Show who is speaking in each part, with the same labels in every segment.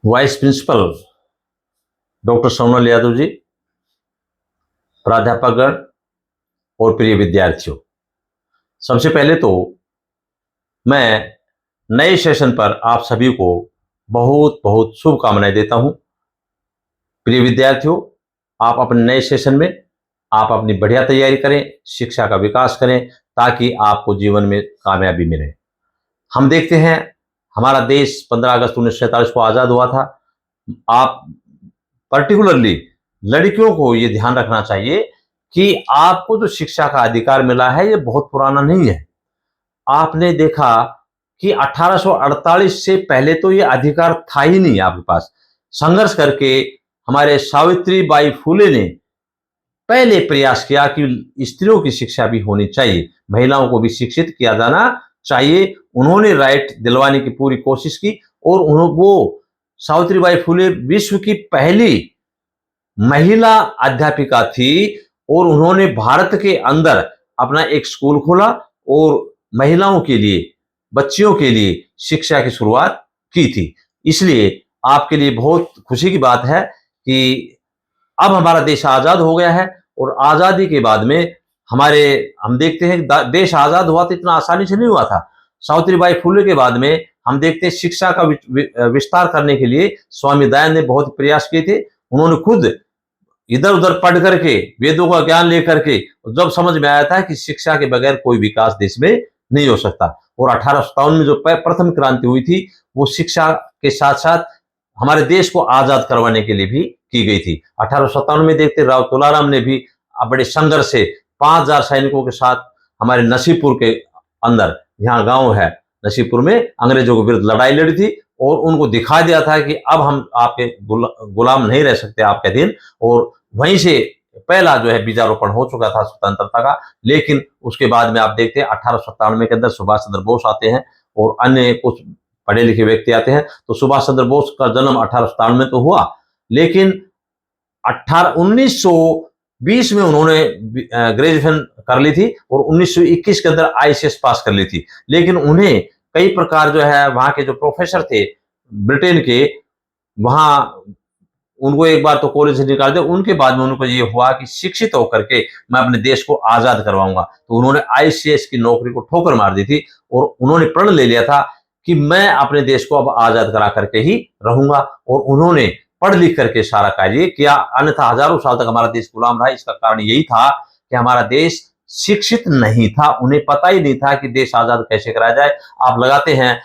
Speaker 1: Vice principal doctor Sonal Yadav ji, प्राध्यापकगण और प्रिय विद्यार्थियों, सबसे पहले तो मैं नए सेशन पर आप सभी को बहुत बहुत शुभकामनाएं देता हूं। प्रिय विद्यार्थियों, आप अपने नए सेशन में आप अपनी बढ़िया तैयारी करें, शिक्षा का विकास करें ताकि आपको जीवन में कामयाबी मिले। हम देखते हैं हमारा देश 15 अगस्त 1947 को आज़ाद हुआ था। आप पर्टिकुलरली लड़कियों को ये ध्यान रखना चाहिए कि आपको जो शिक्षा का अधिकार मिला है ये बहुत पुराना नहीं है। आपने देखा कि 1848 से पहले तो ये अधिकार था ही नहीं आपके पास। संघर्ष करके हमारे सावित्री बाई फुले ने पहले प्रयास किया कि स्त्रियों की शिक्षा भी होनी चाहिए, महिलाओं को भी शिक्षित किया जाना चाहिए। उन्होंने राइट दिलवाने की पूरी कोशिश की और वो सावित्री बाई फुले विश्व की पहली महिला अध्यापिका थी और उन्होंने भारत के अंदर अपना एक स्कूल खोला और महिलाओं के लिए, बच्चियों के लिए शिक्षा की शुरुआत की थी। इसलिए आपके लिए बहुत खुशी की बात है कि अब हमारा देश आजाद हो गया है और आजादी के बाद में हम देखते हैं देश आजाद हुआ तो इतना आसानी से नहीं हुआ था। सावित्रीबाई फुले के बाद में हम देखते हैं शिक्षा का विस्तार करने के लिए स्वामी दयानंद ने बहुत प्रयास किए थे। उन्होंने खुद इधर उधर पढ़ करके, वेदों का ज्ञान लेकर के जब समझ में आया था कि शिक्षा के बगैर कोई विकास देश में नहीं हो सकता, और 1857 में जो प्रथम क्रांति हुई थी वो शिक्षा के साथ साथ हमारे देश को आजाद करवाने के लिए भी की गई थी। 1857 में देखते राव तुलाराम ने भी बड़े संघर्ष से 5000 सैनिकों के साथ हमारे नसीबपुर के अंदर, यहाँ गांव है नसीबपुर में, अंग्रेजों के विरुद्ध लड़ाई लड़ी थी और उनको दिखा दिया था कि अब हम आपके गुलाम नहीं रह सकते आपके दिन। और वहीं से पहला जो है बीजारोपण हो चुका था स्वतंत्रता का। लेकिन उसके बाद में आप देखते हैं 1897 के अंदर सुभाष चंद्र बोस आते हैं और अन्य कुछ पढ़े लिखे व्यक्ति आते हैं। तो सुभाष चंद्र बोस का जन्म 1897 में तो हुआ, लेकिन 1920 में उन्होंने ग्रेजुएशन कर ली थी और 1921 के अंदर आईसीएस पास कर ली थी। लेकिन उन्हें कई प्रकार जो है वहां के जो प्रोफेसर थे ब्रिटेन के, वहां उनको एक बार तो कॉलेज से निकाल दिया। उनके बाद में उनको ये हुआ कि शिक्षित होकर के मैं अपने देश को आजाद करवाऊंगा, तो उन्होंने आईसीएस की नौकरी को ठोकर मार दी थी और उन्होंने प्रण ले लिया था कि मैं अपने देश को अब आजाद करा करके ही रहूंगा। और उन्होंने पढ़ लिख करके सारा कार्य किया, अन्यथा हजारों साल तक हमारा देश गुलाम रहा। इसका कारण यही था कि हमारा देश शिक्षित नहीं था, उन्हें पता ही नहीं था कि देश आजाद कैसे कराया जाए। आप लगाते हैं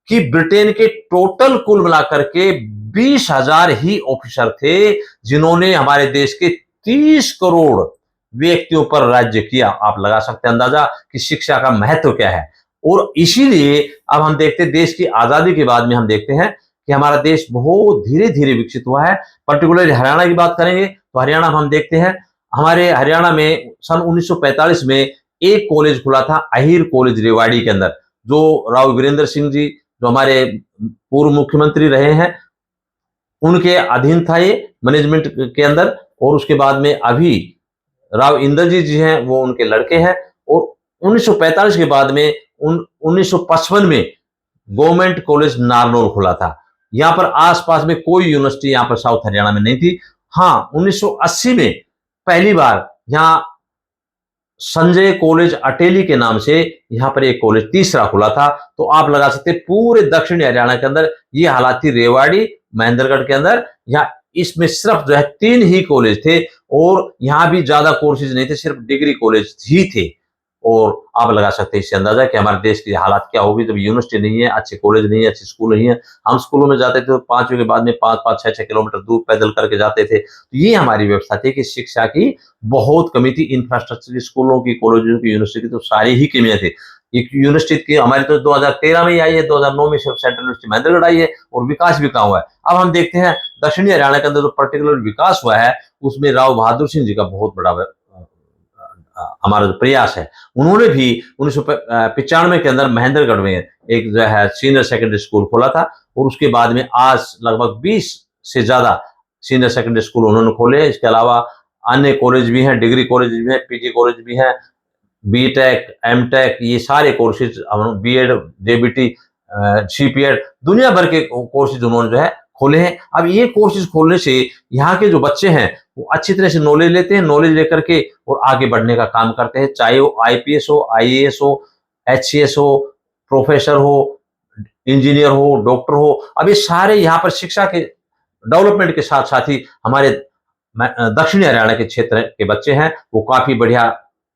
Speaker 1: कि ब्रिटेन के टोटल कुल मिलाकर के 20,000 ही ऑफिसर थे जिन्होंने हमारे देश के 30 करोड़ व्यक्तियों पर राज्य किया। आप लगा सकते हैं अंदाजा कि शिक्षा का महत्व क्या है। और इसीलिए अब हम देखते हैं देश की आजादी के बाद में हम देखते हैं कि हमारा देश बहुत धीरे धीरे विकसित हुआ है। पर्टिकुलरली हरियाणा की बात करेंगे तो हरियाणा में हम देखते हैं, हमारे हरियाणा में सन 1945 में एक कॉलेज खुला था, अहिर कॉलेज रेवाड़ी के अंदर, जो राव वीरेंद्र सिंह जी जो हमारे पूर्व मुख्यमंत्री रहे हैं उनके अधीन था ये मैनेजमेंट के अंदर। और उसके बाद में अभी राव इंद्रजीत जी हैं, वो उनके लड़के हैं। और 1945 के बाद में 1955 में गवर्नमेंट कॉलेज नारनौल खुला था। यहाँ पर आसपास में कोई यूनिवर्सिटी यहाँ पर साउथ हरियाणा में नहीं थी। हाँ, 1980 में पहली बार यहाँ संजय कॉलेज अटेली के नाम से यहाँ पर एक कॉलेज तीसरा खुला था। तो आप लगा सकते पूरे दक्षिणी हरियाणा के अंदर ये हालात थी। रेवाड़ी, महेंद्रगढ़ के अंदर यहाँ इसमें सिर्फ जो है 3 ही कॉलेज थे और यहाँ भी ज्यादा कोर्सेज नहीं थे, सिर्फ डिग्री कॉलेज ही थे। और आप लगा सकते हैं इससे अंदाजा कि हमारे देश की हालात क्या होगी जब यूनिवर्सिटी नहीं है, अच्छे कॉलेज नहीं है, अच्छे स्कूल नहीं है। हम स्कूलों में जाते थे तो 5वीं के बाद में 5-5, 6-6 किलोमीटर दूर पैदल करके जाते थे। तो ये हमारी व्यवस्था थी कि शिक्षा की बहुत कमी थी। इंफ्रास्ट्रक्चर की, स्कूलों की, कॉलेजों की, यूनिवर्सिटी की तो सारी ही कमियां थी। एक यूनिवर्सिटी की हमारी तो 2013 में ही आई है, 2009 में सिर्फ सेंट्रल यूनिवर्सिटी महेंद्रगढ़ आई है और विकास भी कहाँ हुआ है। अब हम देखते हैं दक्षिणी हरियाणा के अंदर जो पर्टिकुलर विकास हुआ है उसमें राव बहादुर सिंह जी का बहुत बड़ा हमारा जो प्रयास है। उन्होंने भी 1995 के अंदर महेंद्रगढ़ में एक जो है सीनियर सेकेंडरी स्कूल खोला था और उसके बाद में आज लगभग 20 से ज्यादा सीनियर सेकेंडरी स्कूल उन्होंने खोले। इसके अलावा अन्य कॉलेज भी हैं, डिग्री कॉलेज भी हैं, पीजी कॉलेज भी हैं, बीटेक, एमटेक, ये सारे कोर्सेज, बीएड, जेबीटी, सीपीएड, दुनिया भर के कोर्सेज उन्होंने जो है खोले हैं। अब ये कोर्सेज खोलने से यहाँ के जो बच्चे हैं वो अच्छी तरह से नॉलेज लेते हैं, नॉलेज लेकर के और आगे बढ़ने का काम करते हैं, चाहे वो आईपीएस हो, आईएएस हो, एचसीएस हो, प्रोफेसर हो, इंजीनियर हो, डॉक्टर हो। अब ये सारे यहाँ पर शिक्षा के डेवलपमेंट के साथ साथ ही हमारे दक्षिणी हरियाणा के क्षेत्र के बच्चे हैं वो काफी बढ़िया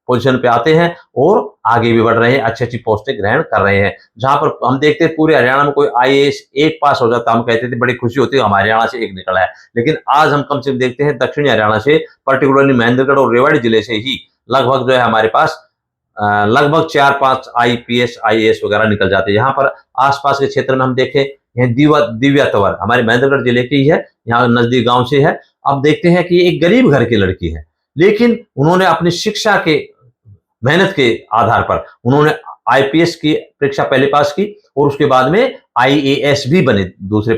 Speaker 1: पोजीशन पे आते हैं और आगे भी बढ़ रहे हैं, अच्छी अच्छी पोस्टें ग्रहण कर रहे हैं। जहां पर हम देखते हैं पूरे हरियाणा में कोई आईएएस एक पास हो जाता, हम कहते थे बड़ी खुशी होती है हमारे हरियाणा से एक निकला है, लेकिन आज हम कम से कम देखते हैं दक्षिणी हरियाणा से, पर्टिकुलरली महेंद्रगढ़ और रेवाड़ी जिले से ही लगभग जो है हमारे पास लगभग 4-5 आईपीएस आईएएस वगैरह निकल जाते हैं। यहाँ पर आसपास के क्षेत्र में हम देखें, यह दिव्या तंवर हमारे महेंद्रगढ़ जिले की ही है, यहाँ नजदीक गांव से है। अब देखते हैं कि एक गरीब घर की लड़की है, लेकिन उन्होंने अपनी शिक्षा के मेहनत के आधार पर उन्होंने आईपीएस की परीक्षा पहले पास की और उसके बाद में आईएएस भी बने, दूसरे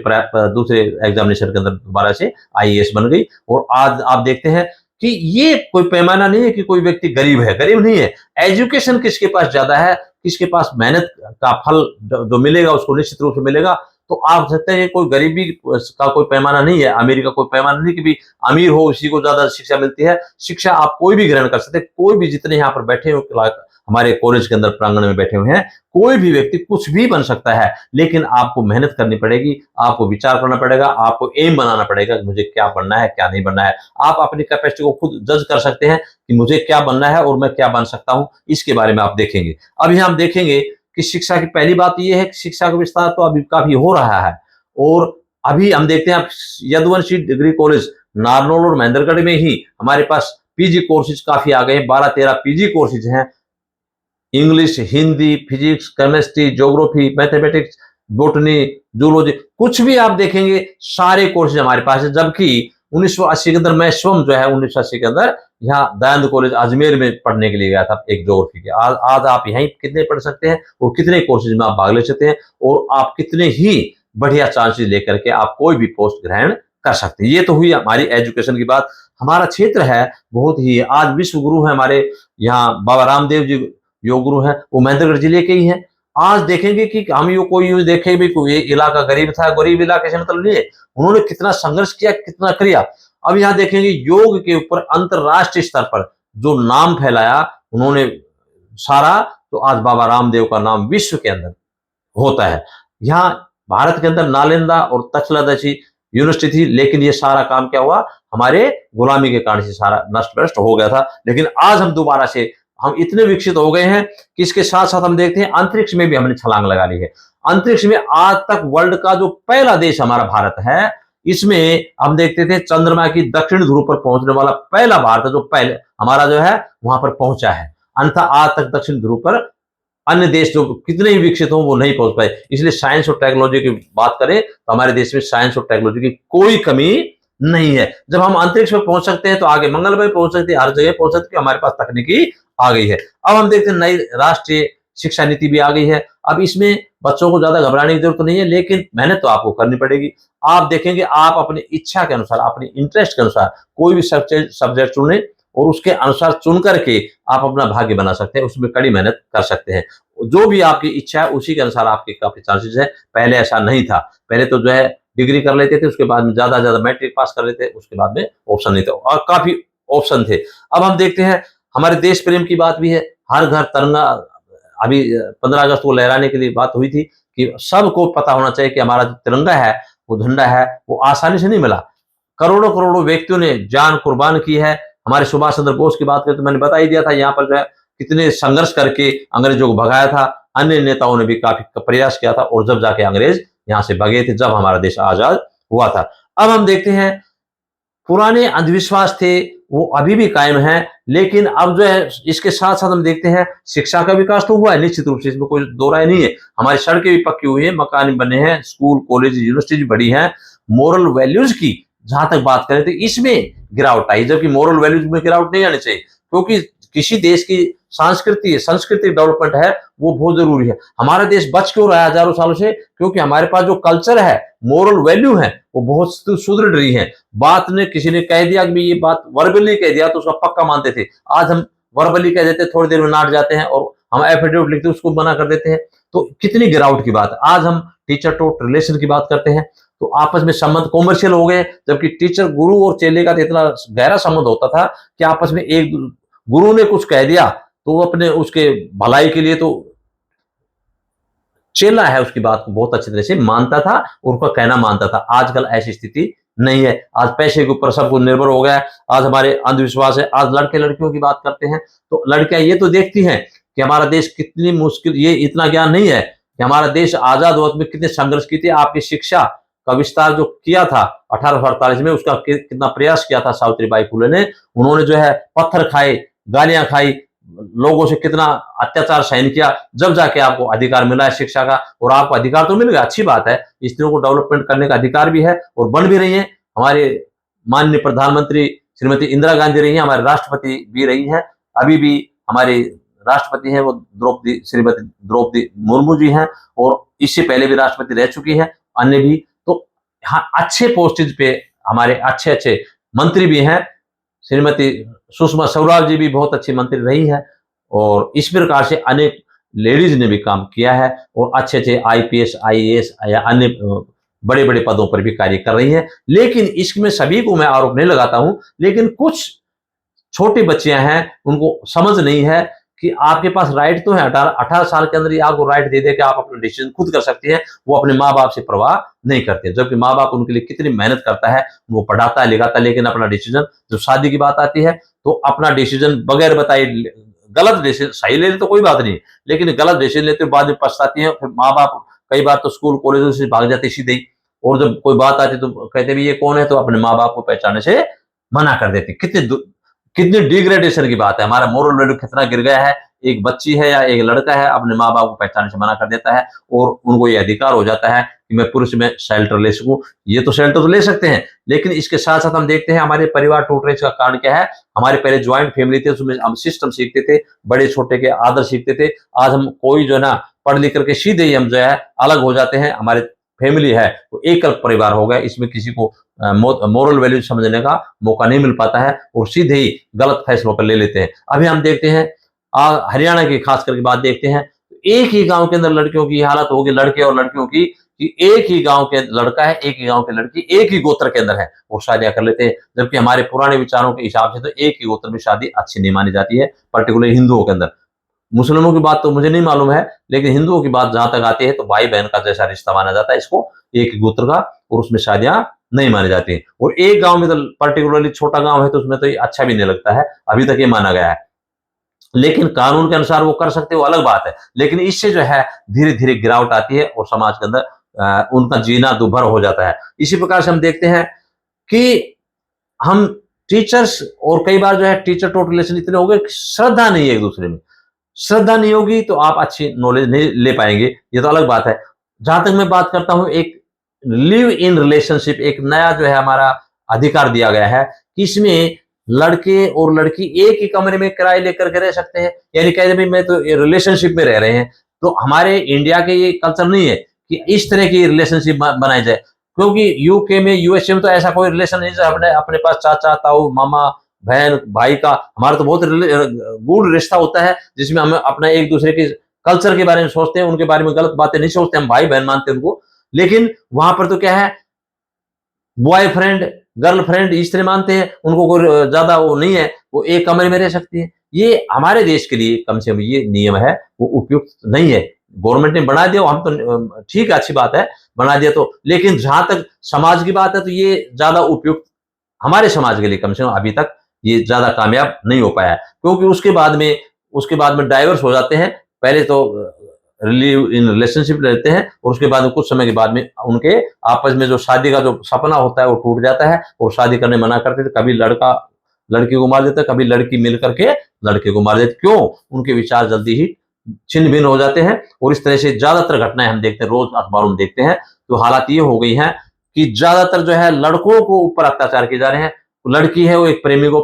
Speaker 1: एग्जामिनेशन के अंदर दोबारा से आईएएस बन गई। और आज आप देखते हैं कि ये कोई पैमाना नहीं है कि कोई व्यक्ति गरीब है, गरीब नहीं है। एजुकेशन किसके पास ज्यादा है, किसके पास मेहनत का फल जो मिलेगा उसको निश्चित रूप से मिलेगा। तो आप सकते हैं कोई गरीबी का कोई पैमाना नहीं है, अमीरी का कोई पैमाना नहीं कि भी अमीर हो उसी को ज्यादा शिक्षा मिलती है। शिक्षा आप कोई भी ग्रहण कर सकते हैं, कोई भी जितने यहाँ पर बैठे हुए हमारे कॉलेज के अंदर प्रांगण में बैठे हुए हैं, कोई भी व्यक्ति कुछ भी बन सकता है, लेकिन आपको मेहनत करनी पड़ेगी, आपको विचार करना पड़ेगा, आपको एम बनाना पड़ेगा कि मुझे क्या बनना है क्या नहीं बनना है। आप अपनी कैपेसिटी को खुद जज कर सकते हैं कि मुझे क्या बनना है और मैं क्या बन सकता हूं, इसके बारे में आप देखेंगे। अभी हम देखेंगे कि शिक्षा की पहली बात यह है कि शिक्षा का विस्तार तो अभी काफी हो रहा है और अभी हम देखते हैं यदुवंशी डिग्री कॉलेज नारनौल और महेंद्रगढ़ में ही हमारे पास पीजी कोर्सेज काफी आ गए हैं, 12-13 पीजी कोर्सेज हैं। English, Hindi, physics, chemistry, geography, mathematics, botany, zoology, कुछ भी आप देखेंगे सारे कोर्सेज हमारे पास है। जबकि 1980 के अंदर मैं स्वयं जो है 1980 के अंदर यहाँ दयानंद कॉलेज अजमेर में पढ़ने के लिए गया था एक ज्योग्राफी के। आज आप यहीं कितने पढ़ सकते हैं और कितने कोर्सेज में आप भाग ले सकते हैं और आप कितने ही बढ़िया चांसेस लेकर के आप कोई भी पोस्ट ग्रहण कर सकते हैं। ये तो हुई हमारी एजुकेशन की बात। हमारा क्षेत्र है बहुत ही, आज विश्व गुरु है हमारे यहाँ बाबा रामदेव जी योग गुरु हैं, वो महेंद्रगढ़ जिले के ही हैं। आज देखेंगे कि हम यो कोई यूं देखे भी कोई इलाका गरीब था, गरीब इलाके से मतलब नहीं है, उन्होंने कितना संघर्ष किया, कितना किया। अब यहाँ देखेंगे योग के ऊपर अंतरराष्ट्रीय स्तर पर जो नाम फैलाया उन्होंने सारा, तो आज बाबा रामदेव का नाम विश्व के अंदर होता है। यहाँ भारत के अंदर नालंदा और तक्षशिला यूनिवर्सिटी थी, लेकिन ये सारा काम क्या हुआ, हमारे गुलामी के कारण से सारा नष्ट भ्रष्ट हो गया था। लेकिन आज हम दोबारा से हम इतने विकसित हो गए हैं कि इसके साथ साथ हम देखते हैं अंतरिक्ष में भी हमने छलांग लगा ली है। अंतरिक्ष में आज तक वर्ल्ड का जो पहला देश हमारा भारत है, इसमें हम देखते थे चंद्रमा की दक्षिण ध्रुव पर पहुंचने वाला पहला भारत जो पहले हमारा जो है वहां पर पहुंचा है। अन्यथा आज तक दक्षिण ध्रुव पर अन्य देश जो कितने ही विकसित हो वो नहीं पहुंच पाए। इसलिए साइंस और टेक्नोलॉजी की बात करें तो हमारे देश में साइंस और टेक्नोलॉजी की कोई कमी नहीं है। जब हम अंतरिक्ष में पहुंच सकते हैं तो आगे मंगल पर पहुंच सकते हैं, हर जगह पहुंच सकते हैं, हमारे पास तकनीकी आ गई है। अब हम देखते हैं नई राष्ट्रीय शिक्षा नीति भी आ गई है। अब इसमें बच्चों को ज्यादा घबराने की जरूरत नहीं है, लेकिन मेहनत तो आपको करनी पड़ेगी। आप देखेंगे आप अपनी इच्छा के अनुसार, अपनी इंटरेस्ट के अनुसार कोई भी सब्जेक्ट चुने और उसके अनुसार चुन करके आप अपना भाग्य बना सकते हैं, उसमें कड़ी मेहनत कर सकते हैं। जो भी आपकी इच्छा है उसी के अनुसार आपके काफी चांसेस है। पहले ऐसा नहीं था, पहले तो जो है डिग्री कर लेते थे, उसके बाद में ज्यादा ज्यादा मैट्रिक पास कर लेते, उसके बाद में ऑप्शन नहीं थे और काफी ऑप्शन थे। अब हम देखते हैं हमारे देश प्रेम की बात भी है। हर घर तिरंगा, अभी 15 अगस्त को लहराने के लिए बात हुई थी कि सबको पता होना चाहिए कि हमारा जो तिरंगा है, वो झंडा है, वो आसानी से नहीं मिला। करोड़ों करोड़ों व्यक्तियों ने जान कुर्बान की है। हमारे सुभाष चंद्र बोस की बात करें तो मैंने बता ही दिया था, यहाँ पर जो है कितने संघर्ष करके अंग्रेजों को भगाया था। अन्य नेताओं ने भी काफी प्रयास किया था और जब जाके अंग्रेज यहाँ से भगे थे, जब हमारा देश आजाद हुआ था। अब हम देखते हैं पुराने अंधविश्वास थे वो अभी भी कायम है, लेकिन अब जो है इसके साथ साथ हम देखते हैं शिक्षा का विकास तो हुआ है निश्चित रूप से, इसमें कोई दो राय नहीं है। हमारी सड़कें भी पक्की हुई है, मकान बने हैं, स्कूल कॉलेज यूनिवर्सिटी बड़ी है। मोरल वैल्यूज की जहां तक बात करें तो इसमें गिरावट आई, जबकि मोरल वैल्यूज में गिरावट नहीं आनी चाहिए, क्योंकि किसी देश की सांस्कृतिक डेवलपमेंट है वो बहुत जरूरी है। हमारा देश बच क्यों रहा है हजारों सालों से, क्योंकि हमारे पास जो कल्चर है, मोरल वैल्यू है, वो बहुत सुदृढ़ रही है। बात ने किसी ने कह दिया कि ये बात वर्बली कह दिया तो उसका पक्का मानते थे। आज हम वर्बली कह देते, थोड़ी देर में नाट जाते हैं और हम एफिडेविट लिखते उसको मना कर देते हैं। तो कितनी गिरावट की बात है। आज हम टीचर टू रिलेशन की बात करते हैं, तो आपस में संबंध कॉमर्शियल हो गए, जबकि टीचर गुरु और चेले का तो इतना गहरा संबंध होता था कि आपस में एक गुरु ने कुछ कह दिया तो वो अपने उसके भलाई के लिए तो चेला है उसकी बात को बहुत अच्छी तरह से मानता था और उसका कहना मानता था। आजकल ऐसी स्थिति नहीं है। आज पैसे के ऊपर सब कुछ निर्भर हो गया है। आज हमारे अंधविश्वास है। आज लड़के लड़कियों की बात करते हैं तो लड़कियां ये तो देखती हैं कि हमारा देश कितनी मुश्किल, ये इतना ज्ञान नहीं है कि हमारा देश आजाद हुआ में कितने संघर्ष की थी। आपकी शिक्षा का विस्तार जो किया था 1848 में, उसका कितना प्रयास किया था सावित्रीबाई फुले ने। उन्होंने जो है पत्थर खाए, गालियां खाई, लोगों से कितना अत्याचार सहन किया, जब जाके आपको अधिकार मिला है शिक्षा का। और आपको अधिकार तो मिल गया, अच्छी बात है, स्त्रियों को डेवलपमेंट करने का अधिकार भी है और बन भी रही है। हमारे माननीय प्रधानमंत्री श्रीमती इंदिरा गांधी रही है, हमारे राष्ट्रपति भी रही है, अभी भी हमारे राष्ट्रपति हैं वो श्रीमती द्रौपदी मुर्मू जी हैं, और इससे पहले भी राष्ट्रपति रह चुकी हैं, अन्य भी। तो हाँ, अच्छे पोस्टेज पे हमारे अच्छे अच्छे मंत्री भी हैं। श्रीमती सुषमा स्वराज जी भी बहुत अच्छी मंत्री रही है, और इस प्रकार से अनेक लेडीज ने भी काम किया है और अच्छे अच्छे आईपीएस, आईएएस या अन्य बड़े बड़े पदों पर भी कार्य कर रही हैं। लेकिन इसमें सभी को मैं आरोप नहीं लगाता हूं, लेकिन कुछ छोटी बच्चियां हैं, उनको समझ नहीं है कि आपके पास राइट तो है, 18 साल के अंदर ही आपको राइट दे दे कि आप अपना डिसीजन खुद कर सकती हैं। वो अपने माँ बाप से परवाह नहीं करते, जबकि माँ बाप उनके लिए कितनी मेहनत करता है, वो पढ़ाता है लिखाता है, लेकिन अपना डिसीजन जब शादी की बात आती है तो अपना डिसीजन बगैर बताए गलत डिसीजन, सही ले ले तो कोई बात नहीं, लेकिन गलत डिसीजन लेते बाद में पछताती है। फिर माँ बाप कई बार तो स्कूल कॉलेजों से भाग जाते सीधे ही, और जब कोई बात आती तो कहते भी ये कौन है, तो अपने माँ बाप को पहचानने से मना कर देते। कितनी डिग्रेडेशन की बात है, हमारा मोरल वैल्यू कितना गिर गया है। एक बच्ची है या एक लड़का है, अपने माँ बाप को पहचानने से मना कर देता है, और उनको ये अधिकार हो जाता है कि मैं पुरुष में शेल्टर ले सकूं। ये तो शेल्टर तो ले सकते हैं, लेकिन इसके साथ साथ हम देखते हैं हमारे परिवार टूटने का कारण क्या है। हमारे पहले ज्वाइंट फैमिली थे, उसमें हम सिस्टम सीखते थे, बड़े छोटे के आदर सीखते थे। आज हम कोई जो है ना पढ़ लिख करके सीधे ही हम जो है अलग हो जाते हैं। हमारे फैमिली है तो एकल परिवार हो गया, इसमें किसी को मोरल वैल्यू समझने का मौका नहीं मिल पाता है, और सीधे ही गलत फैसलों पर ले लेते हैं। अभी हम देखते हैं हरियाणा की खास करके बात देखते हैं, एक ही गांव के अंदर लड़कियों की हालत होगी, लड़के और लड़कियों की, कि एक ही गांव के लड़का है, एक ही गांव की लड़की, एक ही गोत्र के अंदर है, वो शादियां कर लेते हैं। जबकि हमारे पुराने विचारों के हिसाब से तो एक ही गोत्र में शादी अच्छी नहीं मानी जाती है, पर्टिकुलर हिंदुओं के अंदर। मुस्लिमों की बात तो मुझे नहीं मालूम है, लेकिन हिंदुओं की बात जहां तक आती है तो भाई बहन का जैसा रिश्ता माना जाता है इसको, एक ही गोत्र का, और उसमें शादियां नहीं मानी जाती है। और एक गांव में तो पर्टिकुलरली छोटा गांव है तो उसमें तो ये अच्छा भी नहीं लगता है, अभी तक ये माना गया है। लेकिन कानून के अनुसार वो कर सकते हो, अलग बात है, लेकिन इससे जो है धीरे धीरे गिरावट आती है और समाज के अंदर उनका जीना दुभर हो जाता है। इसी प्रकार से हम देखते हैं कि हम टीचर्स, और कई बार जो है टीचर टॉट रिलेशन इतने हो गए, श्रद्धा नहीं है एक दूसरे में। श्रद्धा नहीं होगी तो आप अच्छी नॉलेज नहीं ले पाएंगे, ये तो अलग बात है। जहां तक मैं बात करता हूं, एक लिव इन रिलेशनशिप, एक नया जो है हमारा अधिकार दिया गया है कि इसमें लड़के और लड़की एक ही कमरे में किराए लेकर के रह सकते हैं। यानी कहते भाई मैं तो रिलेशनशिप में रह रहे हैं। तो हमारे इंडिया के ये कल्चर नहीं है कि इस तरह की रिलेशनशिप बनाई जाए, क्योंकि यूके में, यूएसए में तो ऐसा कोई रिलेशन नहीं है। अपने पास चाचा, ताऊ, मामा, बहन, भाई का हमारा तो बहुत गूढ़ रिश्ता होता है, जिसमें हम अपना एक दूसरे के कल्चर के बारे में सोचते हैं, उनके बारे में गलत बातें नहीं सोचते, हम भाई बहन मानते हैं उनको। लेकिन वहां पर तो क्या है, बॉयफ्रेंड गर्लफ्रेंड इस तरह मानते हैं, उनको कोई ज्यादा वो नहीं है, वो एक कमरे में रह सकती है। ये हमारे देश के लिए कम से कम ये नियम है वो उपयुक्त नहीं है। गवर्नमेंट ने बना दिया, हम तो ठीक है, अच्छी बात है बना दिया तो, लेकिन जहां तक समाज की बात है तो ये ज्यादा उपयुक्त हमारे समाज के लिए कम से कम अभी तक ये ज्यादा कामयाब नहीं हो पाया है, क्योंकि उसके बाद में डाइवर्स हो जाते हैं। पहले तो लिव इन रिलेशनशिप रहते हैं, और उसके बाद कुछ समय के बाद में उनके आपस में जो शादी का जो सपना होता है वो टूट जाता है, और शादी करने मना करते थे। कभी लड़का लड़की को मार देता है, कभी लड़की मिल करके लड़के को मार देती। क्यों? उनके विचार जल्दी ही छिन्न भिन्न हो जाते हैं, और इस तरह से ज्यादातर घटनाएं हम देखते हैं, रोज अखबारों में देखते हैं। तो हालात ये हो गई है कि ज्यादातर जो है लड़कों को ऊपर अत्याचार किए जा रहे हैं। लड़की है वो एक प्रेमी को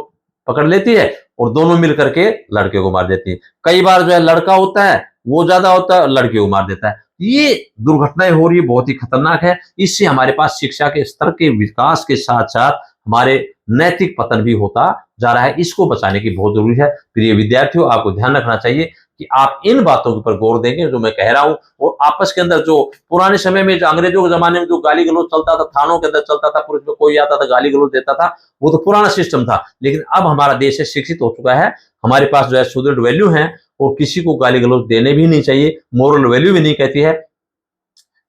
Speaker 1: पकड़ लेती है और दोनों मिल करके लड़के को मार देती है। कई बार जो है लड़का होता है वो ज्यादा होता है, लड़के को मार देता है। ये दुर्घटनाएं हो रही है, बहुत ही खतरनाक है। इससे हमारे पास शिक्षा के स्तर के विकास के साथ साथ हमारे नैतिक पतन भी होता जा रहा है। इसको बचाने की बहुत जरूरी है। प्रिय विद्यार्थियों, आपको ध्यान रखना चाहिए कि आप इन बातों के ऊपर गौर देंगे जो मैं कह रहा हूं, और आपस के अंदर जो पुराने समय में जो अंग्रेजों के जमाने में जो गाली गलौज चलता था, थानों के अंदर चलता था, पुलिस में कोई आता था गाली गलौज देता था, वो तो पुराना सिस्टम था। लेकिन अब हमारा देश है शिक्षित हो चुका है, हमारे पास जो है सुदृढ़ वैल्यू है, और किसी को गाली गलौज देने भी नहीं चाहिए, मोरल वैल्यू भी नहीं कहती है।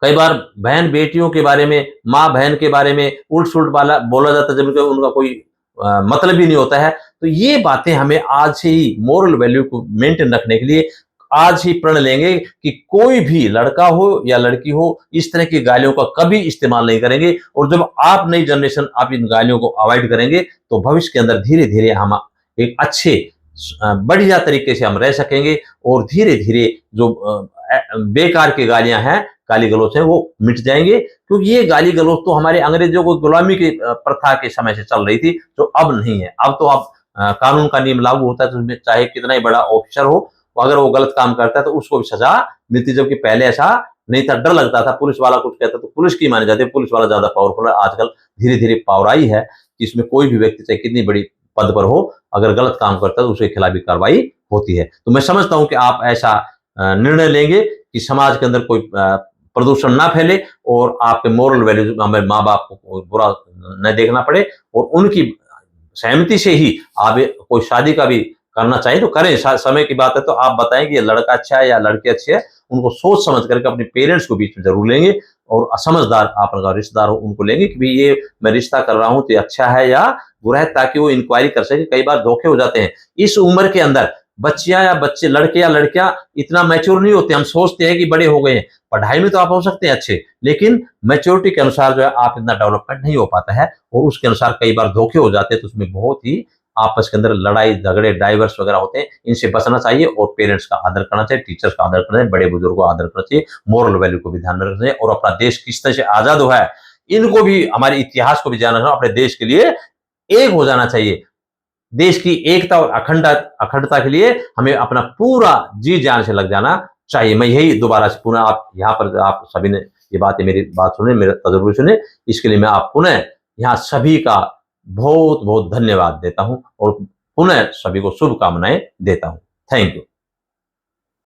Speaker 1: कई बार बहन बेटियों के बारे में, माँ बहन के बारे में उल्ट सुल्ट बोला जाता है, जबकि उनका कोई मतलब ही नहीं होता है। तो ये बातें हमें आज से ही मोरल वैल्यू को मेंटेन रखने के लिए आज ही प्रण लेंगे कि कोई भी लड़का हो या लड़की हो, इस तरह की गालियों का कभी इस्तेमाल नहीं करेंगे। और जब आप नई जनरेशन आप इन गालियों को अवॉइड करेंगे, तो भविष्य के अंदर धीरे धीरे हम एक अच्छे बढ़िया तरीके से हम रह सकेंगे, और धीरे धीरे जो बेकार की गालियां हैं, गाली गलौज है, वो मिट जाएंगे। क्योंकि ये गाली गलौज तो हमारे अंग्रेजों को गुलामी की प्रथा के समय से चल रही थी, जो अब नहीं है। अब तो अब कानून का नियम लागू होता है, तो उसमें चाहे कितना ही बड़ा ऑफिसर हो, अगर वो गलत काम करता है तो उसको भी सजा मिलती, जबकि पहले ऐसा नहीं था, डर लगता था, पुलिस वाला कुछ कहता तो पुलिस की मानी जाती है, पुलिस वाला ज्यादा पावरफुल है। आजकल धीरे धीरे पावर आई है कि इसमें कोई भी व्यक्ति चाहे कितनी बड़ी पद पर हो, अगर गलत काम करता है तो उसके खिलाफ भी कार्रवाई होती है। तो मैं समझता हूं कि आप ऐसा निर्णय लेंगे कि समाज के अंदर कोई प्रदूषण ना फैले, और आपके मोरल वैल्यूज हमें माँ बाप को बुरा न देखना पड़े, और उनकी सहमति से ही आप कोई शादी का भी करना चाहिए तो करें। समय की बात है तो आप बताएं कि ये लड़का अच्छा है या लड़की अच्छी है, उनको सोच समझ करके अपने पेरेंट्स को बीच में जरूर लेंगे, और समझदार आपका रिश्तेदार हो उनको लेंगे कि भाई ये मैं रिश्ता कर रहा हूं तो ये अच्छा है या बुरा है, ताकि वो इंक्वायरी कर सके। कई बार धोखे हो जाते हैं इस उम्र के अंदर, बच्चियां या बच्चे, लड़के या लड़कियां इतना मैच्योर नहीं होते। हम सोचते हैं कि बड़े हो गए हैं, पढ़ाई में तो आप हो सकते हैं अच्छे, लेकिन मैच्योरिटी के अनुसार जो है आप इतना डेवलपमेंट नहीं हो पाता है, और उसके अनुसार कई बार धोखे हो जाते हैं। तो उसमें बहुत ही आपस के अंदर लड़ाई झगड़े डाइवर्स वगैरह होते हैं, इनसे बचना चाहिए, और पेरेंट्स का आदर करना चाहिए, टीचर्स का आदर करना चाहिए, बड़े बुजुर्गों का आदर करना चाहिए, मोरल वैल्यू को भी ध्यान में रखना चाहिए, और अपना देश किस तरह से आजाद हुआ है इनको भी, हमारे इतिहास को भी जानना चाहिए। अपने देश के लिए एक हो जाना चाहिए। देश की एकता और अखंडता के लिए हमें अपना पूरा जी जान से लग जाना चाहिए। मैं यही दोबारा से पुनः, आप यहाँ पर आप सभी ने ये बातें, मेरी बात सुने, मेरे तजुर्बे सुने, इसके लिए मैं आप पुनः यहाँ सभी का बहुत बहुत धन्यवाद देता हूँ, और पुनः सभी को शुभकामनाएं देता हूँ। Thank you.